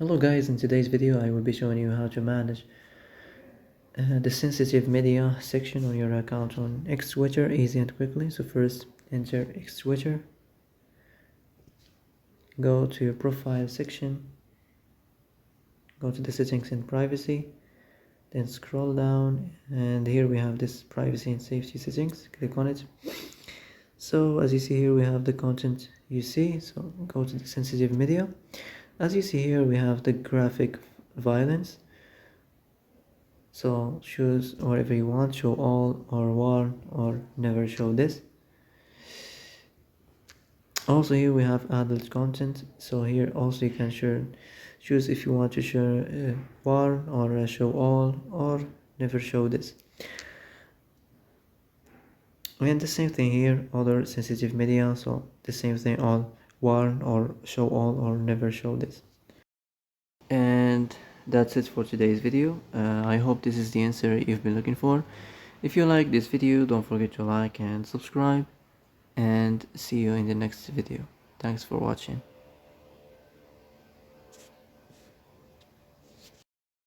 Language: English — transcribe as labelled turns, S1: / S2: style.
S1: Hello guys, in today's video I will be showing you how to manage the sensitive media section on your account on Xtwitter easy and quickly. So first enter Xtwitter, go to your profile section, go to the settings and privacy, then scroll down and here we have this privacy and safety settings. Click on it. So as you see here we have the content you see, so go to the sensitive media. As you see here we have the graphic violence, so choose whatever you want, show all or warn or never show this. Also here we have adult content, so here also you can choose if you want to share warn or show all or never show this. And the same thing here, other sensitive media, so the same thing, all warn or show all or never show this. And that's it for today's video. I hope this is the answer you've been looking for. If you like this video, don't forget to like and subscribe, and see you in the next video. Thanks for watching.